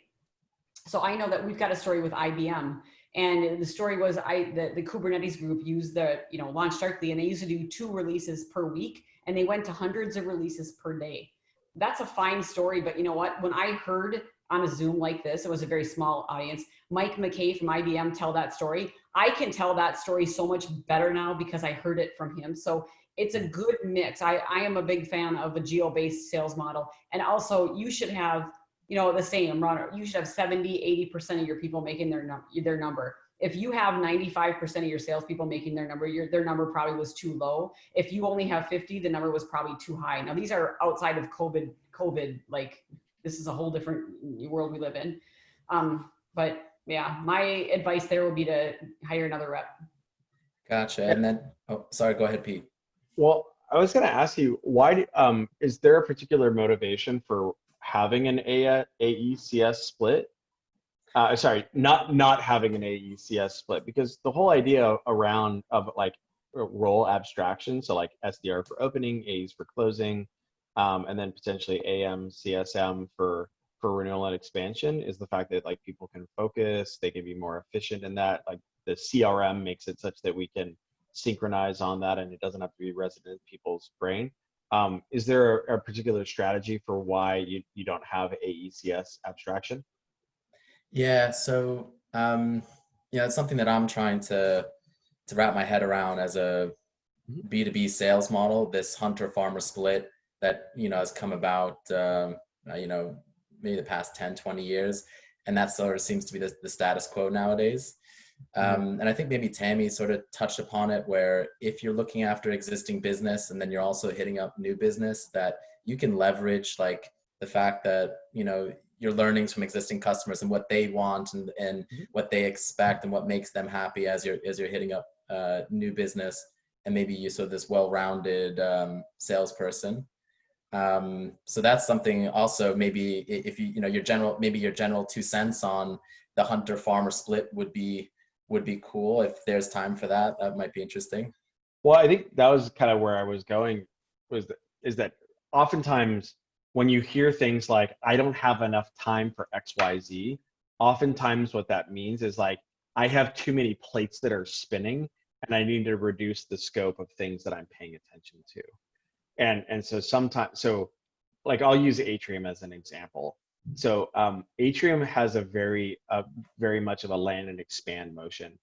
B: So I know that we've got a story with IBM, and the story was the Kubernetes group used the LaunchDarkly, and they used to do 2 releases per week, and they went to hundreds of releases per day. That's a fine story, but you know what? When I heard on a Zoom like this, it was a very small audience, Mike McKay from IBM tell that story, I can tell that story so much better now because I heard it from him. So it's a good mix. I am a big fan of a geo-based sales model. And also you should have, the same runner. You should have 70, 80% of your people making their number. If you have 95% of your salespeople making their number, their number probably was too low. If you only have 50, the number was probably too high. Now these are outside of COVID, like this is a whole different world we live in. But yeah, my advice there would be to hire another rep.
E: Gotcha. And then, oh, sorry, go ahead, Pete.
A: Well, I was going to ask you, why is there a particular motivation for having an AECS split? Sorry, not having an AECS split, because the whole idea around of like role abstraction, so like SDR for opening, AEs for closing, and then potentially AM, CSM for renewal and expansion, is the fact that like people can focus, they can be more efficient in that. Like the CRM makes it such that we can synchronize on that, and it doesn't have to be resident in people's brain. Is there a particular strategy for why you don't have AECS abstraction?
E: Yeah, so it's something that I'm trying to wrap my head around as a B2B sales model. This hunter-farmer split that has come about maybe the past 10, 20 years, and that sort of seems to be the status quo nowadays. And I think maybe Tammy sort of touched upon it, where if you're looking after existing business and then you're also hitting up new business, that you can leverage like the fact that your learnings from existing customers and what they want and what they expect and what makes them happy as you're hitting up new business, and maybe you sort of this well-rounded salesperson. So that's something also, maybe if your general 2 cents on the hunter farmer split would be cool. If there's time for that, that might be interesting.
A: Well, I think that was kind of where I was going, is that oftentimes when you hear things like, I don't have enough time for XYZ, oftentimes what that means is like, I have too many plates that are spinning and I need to reduce the scope of things that I'm paying attention to. And so sometimes, like I'll use Atrium as an example. So Atrium has a very much of a land and expand motion.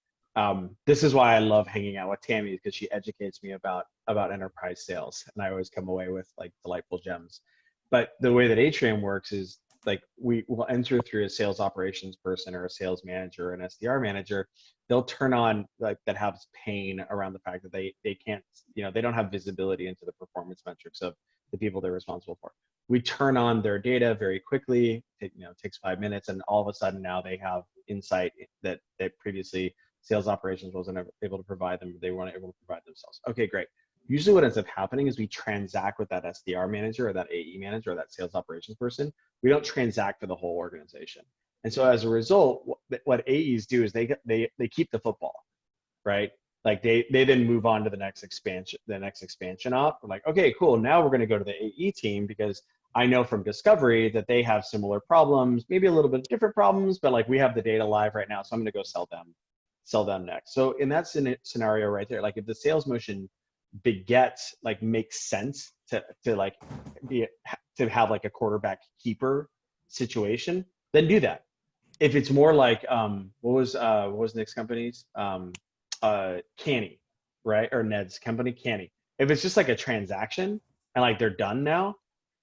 A: This is why I love hanging out with Tammy, because she educates me about enterprise sales, and I always come away with like delightful gems. But the way that Atrium works is like we will enter through a sales operations person or a sales manager or an SDR manager. They'll turn on, like, that have pain around the fact that they can't, they don't have visibility into the performance metrics of the people they're responsible for. We turn on their data very quickly. It takes 5 minutes, and all of a sudden now they have insight that previously sales operations wasn't able to provide them. They weren't able to provide themselves. Okay, great. Usually what ends up happening is we transact with that SDR manager or that AE manager or that sales operations person. We don't transact for the whole organization. And so as a result, what AEs do is they keep the football, right? Like they then move on to the next expansion op. We're like, okay, cool. Now we're going to go to the AE team, because I know from discovery that they have similar problems, maybe a little bit different problems, but like we have the data live right now. So I'm going to go sell them next. So in that scenario right there, like if the sales motion makes sense to have like a quarterback keeper situation, then do that. If it's more like what was Nick's company's Canny, right? Or Ned's company, Canny. If it's just like a transaction and like they're done now,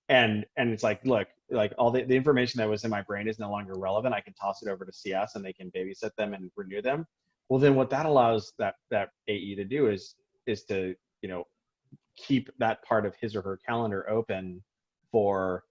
A: and it's like, look, like all the information that was in my brain is no longer relevant. I can toss it over to CS and they can babysit them and renew them. Well, then what that allows that AE to do is to, you know, keep that part of his or her calendar open for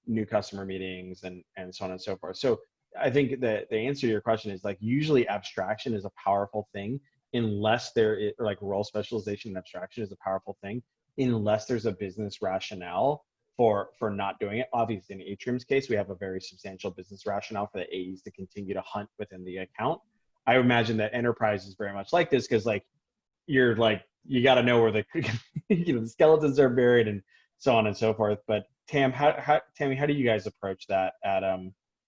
A: new customer meetings and so on and so forth. So I think that the answer to your question is like, usually abstraction is a powerful thing unless or like role specialization and abstraction is a powerful thing unless there's a business rationale for not doing it. Obviously in Atrium's case, we have a very substantial business rationale for the AEs to continue to hunt within the account. I imagine that enterprise is very much like this, because like you're like, you got to know where the you know, the skeletons are buried and so on and so forth. But Tammy, how do you guys approach that at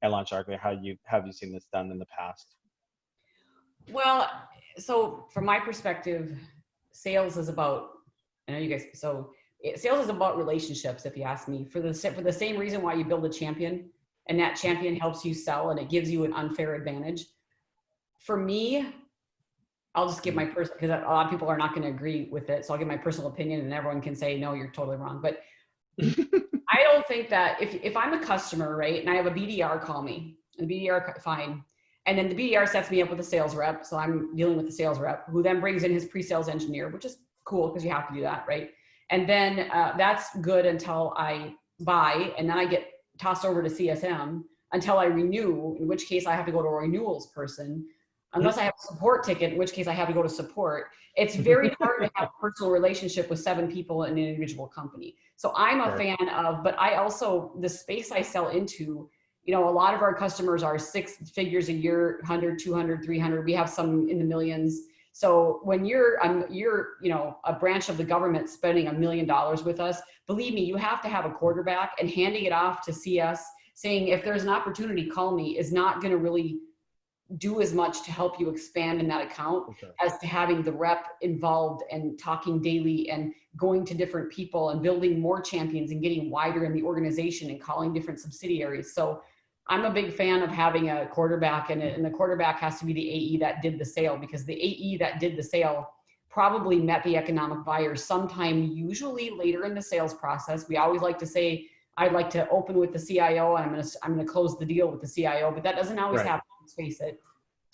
A: LaunchDarkly? Have you seen this done in the past?
B: Well, so from my perspective, sales is about, I know you guys, sales is about relationships, if you ask me, for the same reason why you build a champion, and that champion helps you sell and it gives you an unfair advantage. For me, I'll just give my personal, because a lot of people are not going to agree with it. So I'll give my personal opinion and everyone can say, no, you're totally wrong. But I don't think that if I'm a customer, right, and I have a BDR call me, and the BDR, fine. And then the BDR sets me up with a sales rep. So I'm dealing with the sales rep who then brings in his pre-sales engineer, which is cool because you have to do that, right? And then that's good until I buy, and then I get tossed over to CSM until I renew, in which case I have to go to a renewals person. Unless I have a support ticket, in which case I have to go to support. It's very hard to have a personal relationship with 7 people in an individual company. So I'm a fan of, but I also, the space I sell into, you know, a lot of our customers are 6 figures a year, 100, 200, 300. We have some in the millions. So when you're, you know, a branch of the government spending $1 million with us, believe me, you have to have a quarterback, and handing it off to CS saying, if there's an opportunity, call me, is not going to really do as much to help you expand in that account as to having the rep involved and talking daily and going to different people and building more champions and getting wider in the organization and calling different subsidiaries. So I'm a big fan of having a quarterback, and the quarterback has to be the AE that did the sale, because the AE that did the sale probably met the economic buyer sometime, usually later in the sales process. We always like to say, I'd like to open with the CIO and I'm going to close the deal with the CIO, but that doesn't always happen, let's face it.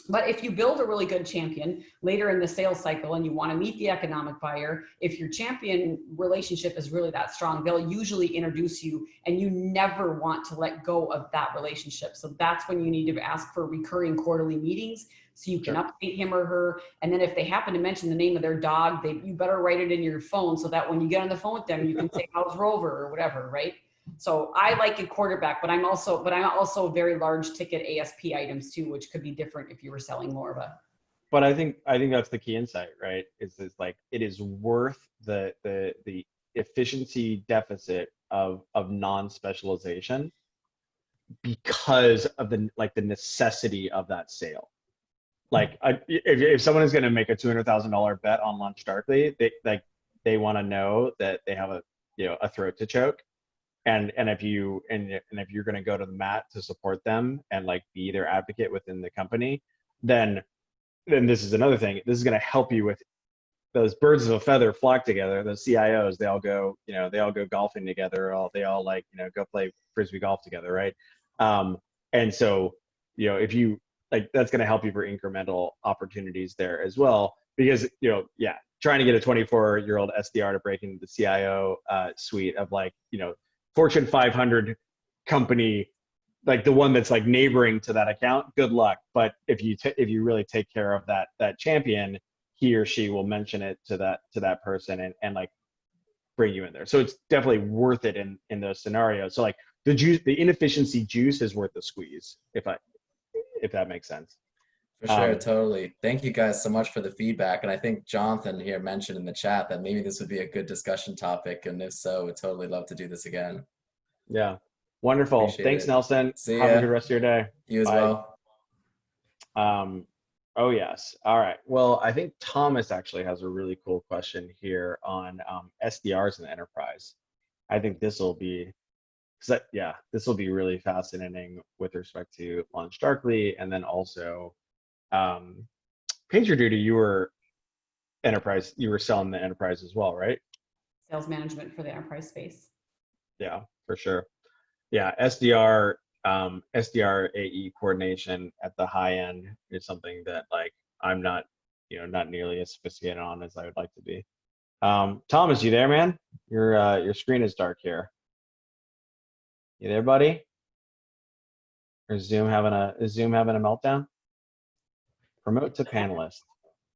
B: But if you build a really good champion later in the sales cycle and you want to meet the economic buyer, if your champion relationship is really that strong, they'll usually introduce you, and you never want to let go of that relationship. So that's when you need to ask for recurring quarterly meetings so you can update him or her. And then if they happen to mention the name of their dog, you better write it in your phone so that when you get on the phone with them, you can say, how's Rover or whatever, right? So I like a quarterback, but I'm also very large ticket ASP items too, which could be different if you were selling more of a.
A: But I think that's the key insight, right? It's like, it is worth the efficiency deficit of non-specialization because of the necessity of that sale. Like if someone is going to make a $200,000 bet on LaunchDarkly, they want to know that they have a throat to choke. And if you're going to go to the mat to support them and like be their advocate within the company, then this is another thing. This is going to help you with those birds of a feather flock together. Those CIOs, they all go golfing together. They all go play Frisbee golf together, right? And so, if you that's going to help you for incremental opportunities there as well, because trying to get a 24-year-old SDR to break into the CIO suite of Fortune 500 company, like the one that's like neighboring to that account, good luck. But if you really take care of that champion, he or she will mention it to that person and like bring you in there. So it's definitely worth it in those scenarios. So like the inefficiency juice is worth the squeeze, if that makes sense.
E: For sure, totally. Thank you guys so much for the feedback. And I think Jonathan here mentioned in the chat that maybe this would be a good discussion topic. And if so, we'd totally love to do this again.
A: Yeah. Wonderful.
E: Appreciate
A: Thanks,
E: it.
A: Nelson.
E: See
A: Have
E: ya.
A: a good rest of your day.
E: You as
A: Bye.
E: well.
A: Oh, yes. All right. Well, I think Thomas actually has a really cool question here on SDRs in the enterprise. I think this will be really fascinating with respect to LaunchDarkly, and then also PagerDuty. You were selling the enterprise as well, right?
B: Sales management for the enterprise space.
A: Yeah, for sure. yeah, SDR AE coordination at the high end is something that like I'm not, not nearly as sophisticated on as I would like to be. Thomas, you there, man? Your screen is dark here. You there, buddy? Or is Zoom having a meltdown? Promote to panelist.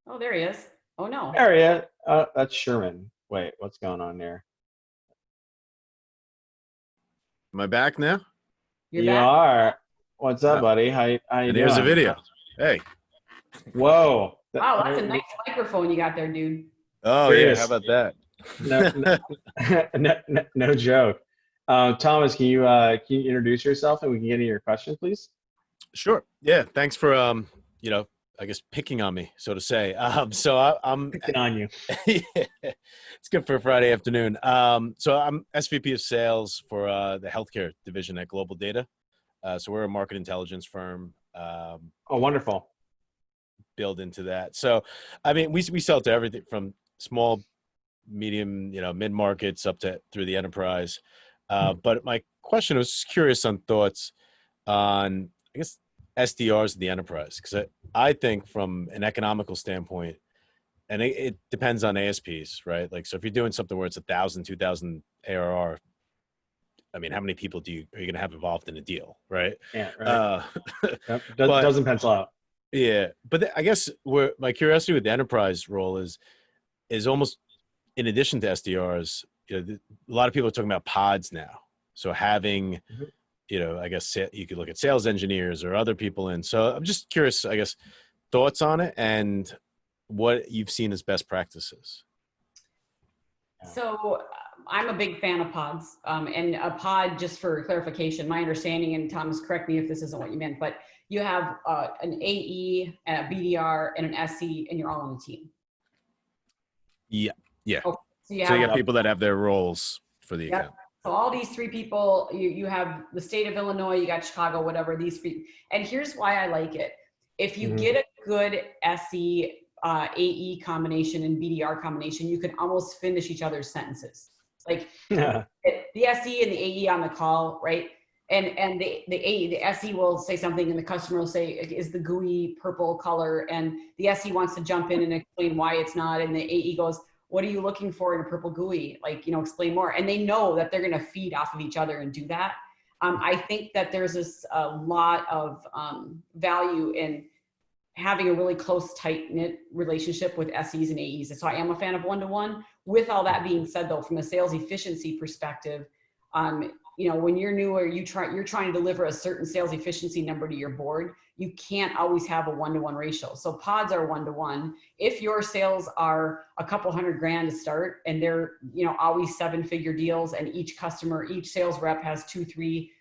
B: Oh, there he is. Oh no.
A: There he is. That's Sherman. Wait, what's going on there?
F: Am I back now?
B: You're
A: You
B: back.
A: are. What's up,
F: Yeah.
A: buddy? How you
F: And
A: doing?
F: here's a video. Hey.
A: Whoa.
B: Wow, that's a nice microphone you got there, dude.
F: Oh, yeah. How about that?
A: No joke. Thomas, can you introduce yourself and we can get into your question, please?
F: Sure. Yeah. Thanks for, I guess picking on me, so to say. I'm
A: Picking on you.
F: Yeah, it's good for a Friday afternoon. So I'm SVP of sales for the healthcare division at Global Data. So we're a market intelligence firm.
A: Oh, wonderful.
F: Build into that. So, I mean, we sell to everything from small, medium, mid markets up to through the enterprise. But my question was just curious on thoughts on, I guess, SDRs in the enterprise, because I think from an economical standpoint, and it depends on ASPs, right? Like, so if you're doing something where it's 1,000, 2,000 ARR, I mean, how many people are you going to have involved in a deal, right?
A: Yeah, right. Yep.
F: But-
A: Doesn't pencil out.
F: Yeah, but I guess my curiosity with the enterprise role is almost in addition to SDRs. A lot of people are talking about pods now. So having, I guess you could look at sales engineers or other people in. So I'm just curious, I guess, thoughts on it and what you've seen as best practices.
B: So I'm a big fan of pods, and a pod, just for clarification, my understanding, and Thomas, correct me if this isn't what you meant, but you have an AE, a BDR, and an SE, and you're all on the team.
F: Yeah.
B: Okay. So you
F: So you
B: have
F: got people that have their roles for the
B: Yep.
F: account.
B: So all these three people, you have the state of Illinois, you got Chicago, whatever, these three. And here's why I like it. If you get a good SE, AE combination and BDR combination, you can almost finish each other's sentences. Like the SE and the AE on the call, right? And the SE will say something and the customer will say, is the GUI purple color? And the SE wants to jump in and explain why it's not. And the AE goes, what are you looking for in a purple GUI? Like, explain more. And they know that they're going to feed off of each other and do that. I think that there's a lot of value in having a really close, tight-knit relationship with SEs and AEs. And so I am a fan of one-to-one. With all that being said, though, from a sales efficiency perspective, when you're new or you're trying to deliver a certain sales efficiency number to your board, you can't always have a one-to-one ratio. So pods are one-to-one. If your sales are a couple $100,000 to start and they're, always 7-figure deals, and each sales rep has 2, 3,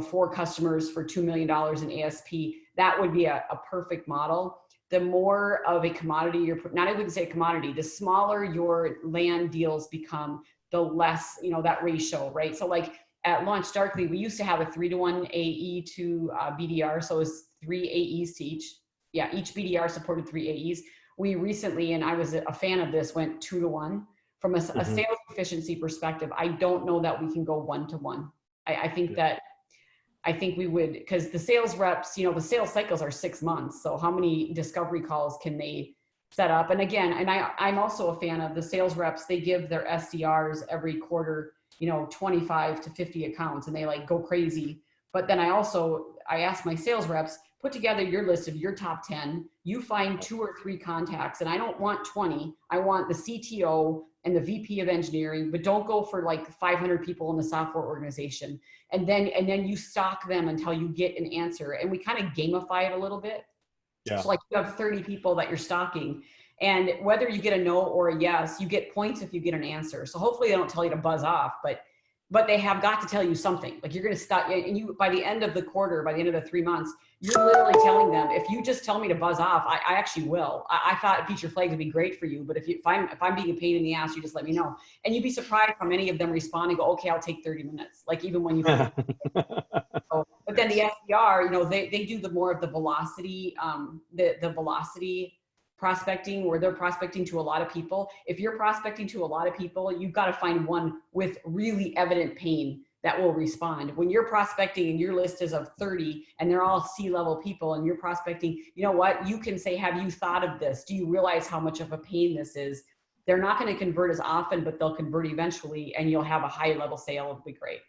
B: 4 customers for $2 million in ASP, that would be a perfect model. The more of a commodity I wouldn't say commodity, the smaller your land deals become, the less, that ratio, right? So like at LaunchDarkly, we used to have a 3-to-1 AE to BDR. So it was 3 AEs to each. Yeah, each BDR supported 3 AEs. We recently, and I was a fan of this, went 2-to-1. From a sales efficiency perspective, I don't know that we can go 1-to-1. I think we would, because the sales reps, the sales cycles are 6 months. So how many discovery calls can they set up? And again, I'm also a fan of the sales reps. They give their SDRs every quarter, 25 to 50 accounts, and they like go crazy. But then I ask my sales reps, put together your list of your top 10, you find 2 or 3 contacts, and I don't want 20. I want the CTO and the VP of engineering, but don't go for like 500 people in the software organization. And then you stalk them until you get an answer. And we kind of gamify it a little bit.
A: Yeah.
B: So like you have 30 people that you're stalking, and whether you get a no or a yes, you get points if you get an answer. So hopefully they don't tell you to buzz off, but they have got to tell you something. Like you're going to stop, and you, by the end of the quarter, by the end of the 3 months, you're literally telling them, if you just tell me to buzz off, I actually will. I thought feature flags would be great for you, but if I'm being a pain in the ass, you just let me know. And you'd be surprised how many of them respond and go, okay, I'll take 30 minutes. Like even when you, but then the SDR, they do the more of the velocity, the velocity prospecting, where they're prospecting to a lot of people. If you're prospecting to a lot of people, you've got to find one with really evident pain that will respond. When you're prospecting and your list is of 30 and they're all C-level people and you're prospecting, you know what? You can say, have you thought of this? Do you realize how much of a pain this is? They're not going to convert as often, but they'll convert eventually, and you'll have a high level sale. It'll be great.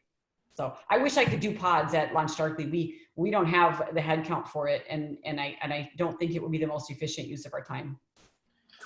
B: So I wish I could do pods at LaunchDarkly. We don't have the head count for it, and I don't think it would be the most efficient use of our time.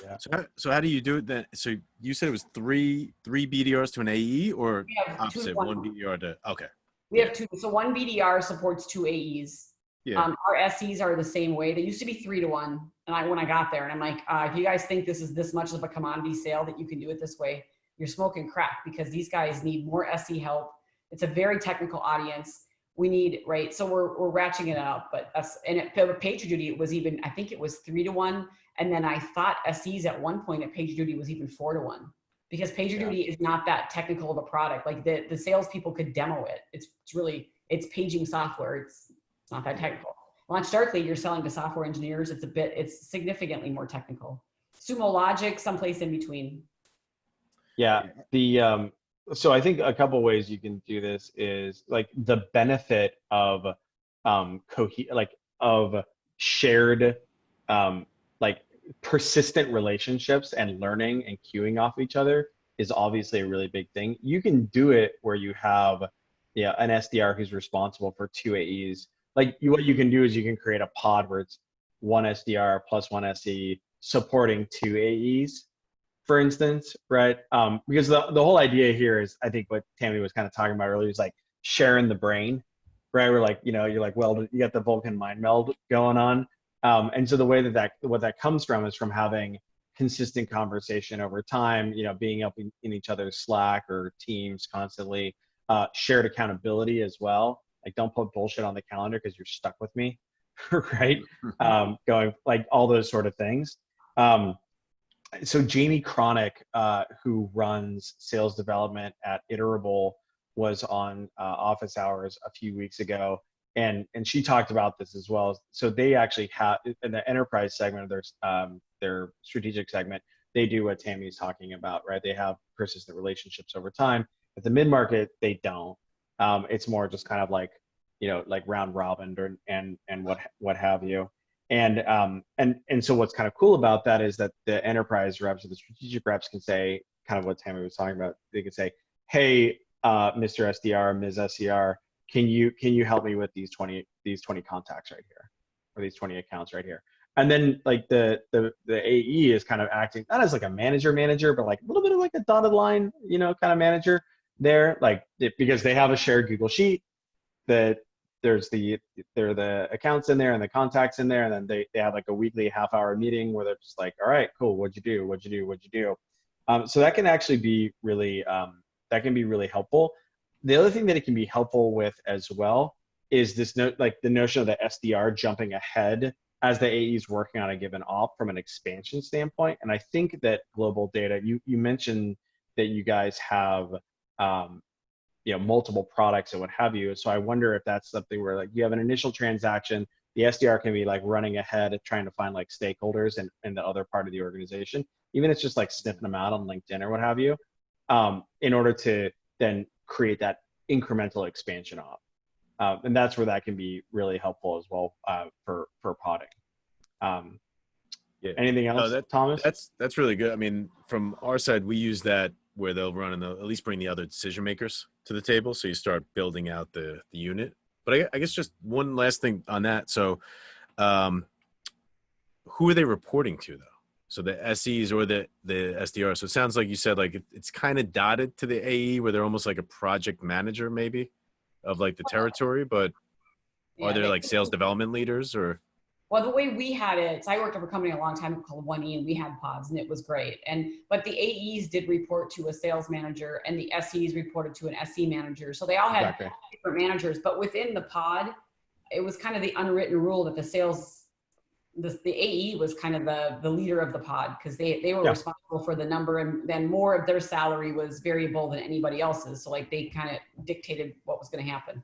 A: Yeah.
F: So how do you do it then? So you said it was three BDRs to an AE, or
B: We have
F: opposite,
B: one
F: BDR to, okay.
B: We have two. So one BDR supports 2 AEs.
F: Yeah.
B: Our SEs are the same way. They used to be 3 to 1. And when I got there, and I'm like, if you guys think this is this much of a commodity sale that you can do it this way, you're smoking crack, because these guys need more SE help. It's a very technical audience. We need, right? So we're ratcheting it up, but PagerDuty, it was even, I think it was 3 to 1. And then I thought SEs at one point at PagerDuty was even 4 to 1, because PagerDuty is not that technical of a product. Like the salespeople could demo it. It's paging software. It's not that technical. LaunchDarkly, you're selling to software engineers. It's significantly more technical. Sumo Logic, someplace in between.
A: Yeah. So I think a couple ways you can do this is like the benefit of of shared like persistent relationships and learning and queuing off each other is obviously a really big thing. You can do it where you have an SDR who's responsible for 2 AEs. Like what you can do is you can create a pod where it's 1 SDR plus 1 SE supporting 2 AEs, for instance, right? Because the whole idea here is, I think what Tammy was kind of talking about earlier, is like sharing the brain, right? We're like, you're like, well, you got the Vulcan mind meld going on. And so the way what that comes from is from having consistent conversation over time, being up in each other's Slack or Teams constantly, shared accountability as well. Like, don't put bullshit on the calendar because you're stuck with me, right? Going like all those sort of things. So Jamie Cronick, who runs sales development at Iterable, was on Office Hours a few weeks ago, and she talked about this as well. So they actually have, in the enterprise segment of their strategic segment, they do what Tammy's talking about, right? They have persistent relationships over time. At the mid-market, they don't. It's more just kind of like, like round robin and what have you. And so what's kind of cool about that is that the enterprise reps or the strategic reps can say kind of what Tammy was talking about. They can say, hey, Mr. SDR, Ms. SDR, can you help me with these 20 contacts right here, or these 20 accounts right here? And then like the AE is kind of acting not as like a manager, but like a little bit of like a dotted line, kind of manager there, like because they have a shared Google sheet that there are the accounts in there and the contacts in there, and then they have like a weekly half-hour meeting where they're just like, all right, cool, what'd you do? So that can actually be really helpful. The other thing that it can be helpful with as well is this the notion of the SDR jumping ahead as the AE is working on a given op from an expansion standpoint. And I think that global data, you mentioned that you guys have multiple products and what have you. So I wonder if that's something where like you have an initial transaction, the SDR can be like running ahead of trying to find like stakeholders in the other part of the organization, even if it's just like sniffing them out on LinkedIn or what have you, in order to then create that incremental expansion op. And that's where that can be really helpful as well for podding.
F: Yeah.
A: Anything else, Thomas?
F: That's really good. I mean, from our side, we use that where they'll run and they'll at least bring the other decision makers to the table. So you start building out the unit. But I guess just one last thing on that. So who are they reporting to though? So the SEs or the SDR. So it sounds like you said like it's kind of dotted to the AE where they're almost like a project manager maybe of like the territory, but are there like sales development leaders or?
B: Well, the way we had it, so I worked for a company a long time ago called 1E, and we had pods, and it was great. But the AEs did report to a sales manager, and the SEs reported to an SE manager. So they all had different managers. But within the pod, it was kind of the unwritten rule that the AE was kind of the leader of the pod, because they were responsible for the number, and then more of their salary was variable than anybody else's. So like they kind of dictated what was going to happen.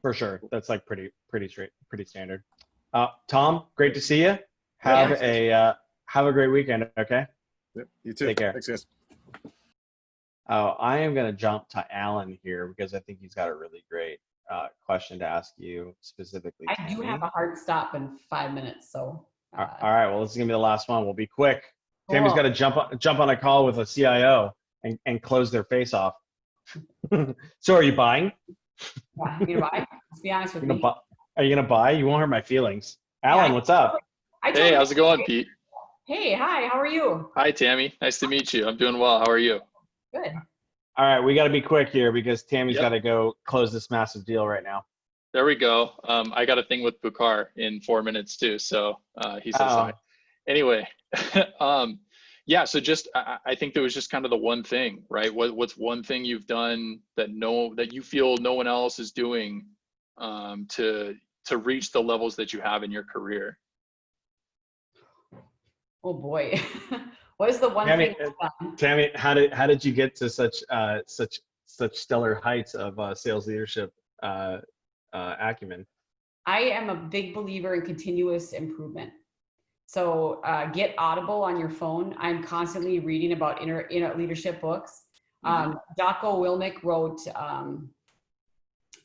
A: For sure, that's like pretty standard. Tom, great to see you. Have a great weekend. Okay.
F: Yep, you too.
A: Take care.
F: Thanks, guys.
A: Oh, I am going to jump to Alan here because I think he's got a really great question to ask you specifically,
B: I do
A: Tammy.
B: have a hard stop in 5 minutes, so.
A: All right, well, this is going to be the last one. We'll be quick. Tammy's
B: Cool.
A: got to jump on a call with a CIO and close their face off. So are you buying?
B: Yeah, you gonna buy? Let's be honest with me.
A: Are you going to buy? You won't hurt my feelings. Alan, what's up?
G: Hey, how's it going, Pete?
B: Hey, hi, how are you?
G: Hi, Tammy. Nice to meet you. I'm doing well. How are you?
B: Good.
A: All right, we got to be quick here because Tammy's
G: Yep.
A: got to go close this massive deal right now.
G: There we go. I got a thing with Bukhar in 4 minutes too, so he says hi. Anyway, yeah. So just I think there was just kind of the one thing, right? What's one thing you've done that you feel no one else is doing to reach the levels that you have in your career?
B: Oh boy. What is the one
A: Tammy,
B: thing?
A: Tammy, how did you get to such stellar heights of sales leadership acumen?
B: I am a big believer in continuous improvement. So get Audible on your phone. I'm constantly reading about inner leadership books. Jocko Willemick wrote, no,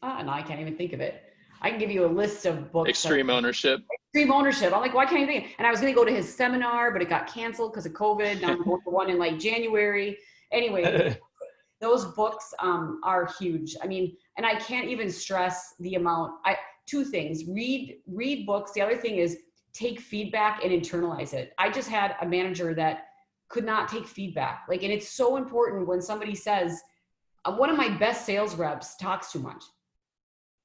B: I can't even think of it. I can give you a list of books.
G: Extreme Ownership.
B: Extreme Ownership. I'm like, why can't I think? And I was going to go to his seminar, but it got canceled because of COVID. Now I'm going to one in like January. Anyway, those books are huge. I mean, and I can't even stress the amount. Two things: read books. The other thing is take feedback and internalize it. I just had a manager that could not take feedback. Like, and it's so important when somebody says, one of my best sales reps talks too much.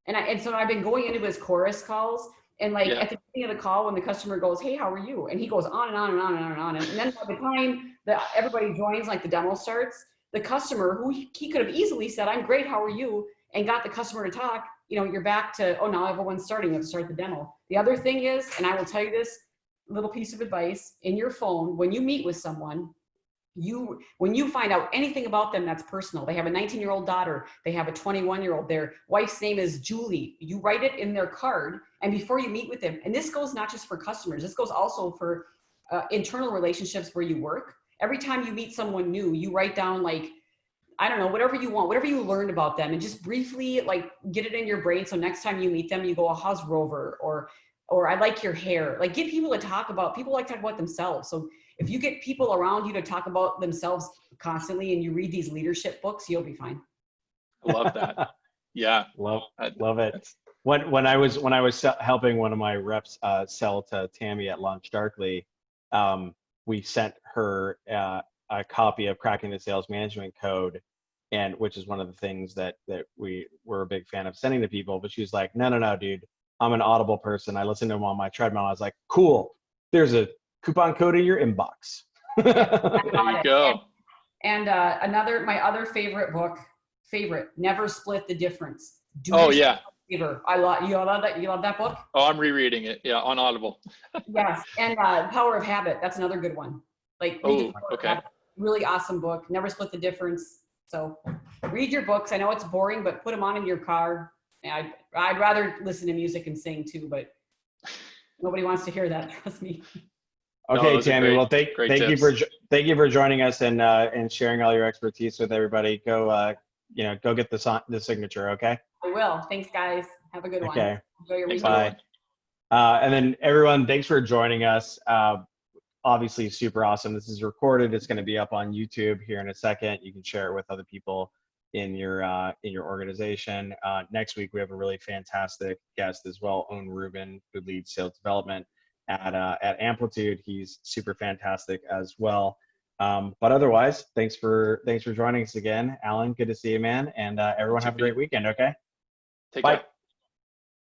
B: And so I've been going into his chorus calls, and like at the beginning of the call, when the customer goes, "Hey, how are you?" and he goes on and on and on and on and on. And then by the time that everybody joins, like the demo starts, the customer, who he could have easily said, "I'm great, how are you?" and got the customer to talk, you're back to, oh, now everyone's starting, you have to start the demo. The other thing is, and I will tell you this little piece of advice, in your phone, when you meet with someone, when you find out anything about them that's personal, they have a 19-year-old daughter, they have a 21-year-old, their wife's name is Julie, you write it in their card, and before you meet with them, and this goes not just for customers, this goes also for internal relationships where you work. Every time you meet someone new, you write down, like, I don't know, whatever you want, whatever you learned about them, and just briefly like get it in your brain. So next time you meet them, you go, "Oh, how's Rover?" or "I like your hair." Like, get people to talk about, people like to talk about themselves. So if you get people around you to talk about themselves constantly and you read these leadership books, you'll be fine.
G: I love that. Yeah.
A: Love it. When I was helping one of my reps sell to Tammy at LaunchDarkly, we sent her a copy of Cracking the Sales Management Code, and which is one of the things that we were a big fan of sending to people. But she was like, no, dude, I'm an Audible person. I listen to them on my treadmill. I was like, cool. There's a coupon code in your inbox.
G: There you go.
B: And my other favorite book, Never Split the Difference. Favor. You love that. You love that book?
G: Oh, I'm rereading it. Yeah, on Audible.
B: Yes, and Power of Habit. That's another good one. Like,
G: okay.
B: Really awesome book. Never Split the Difference. So read your books. I know it's boring, but put them on in your car. I'd rather listen to music and sing too, but nobody wants to hear that. Trust me.
A: Okay,
G: No,
A: Tammy. Well, thank you for joining us and sharing all your expertise with everybody. Go get the signature. Okay.
B: I will. Thanks, guys. Have a good one.
A: Okay.
B: Enjoy your week.
A: Bye. And then everyone, thanks for joining us. Obviously super awesome. This is recorded. It's going to be up on YouTube here in a second. You can share it with other people in your organization. Next week, we have a really fantastic guest as well, Owen Rubin, who leads sales development at Amplitude. He's super fantastic as well. But otherwise, thanks for joining us again. Alan, good to see you, man. And everyone have a great weekend. Okay.
G: Take care.
A: Bye.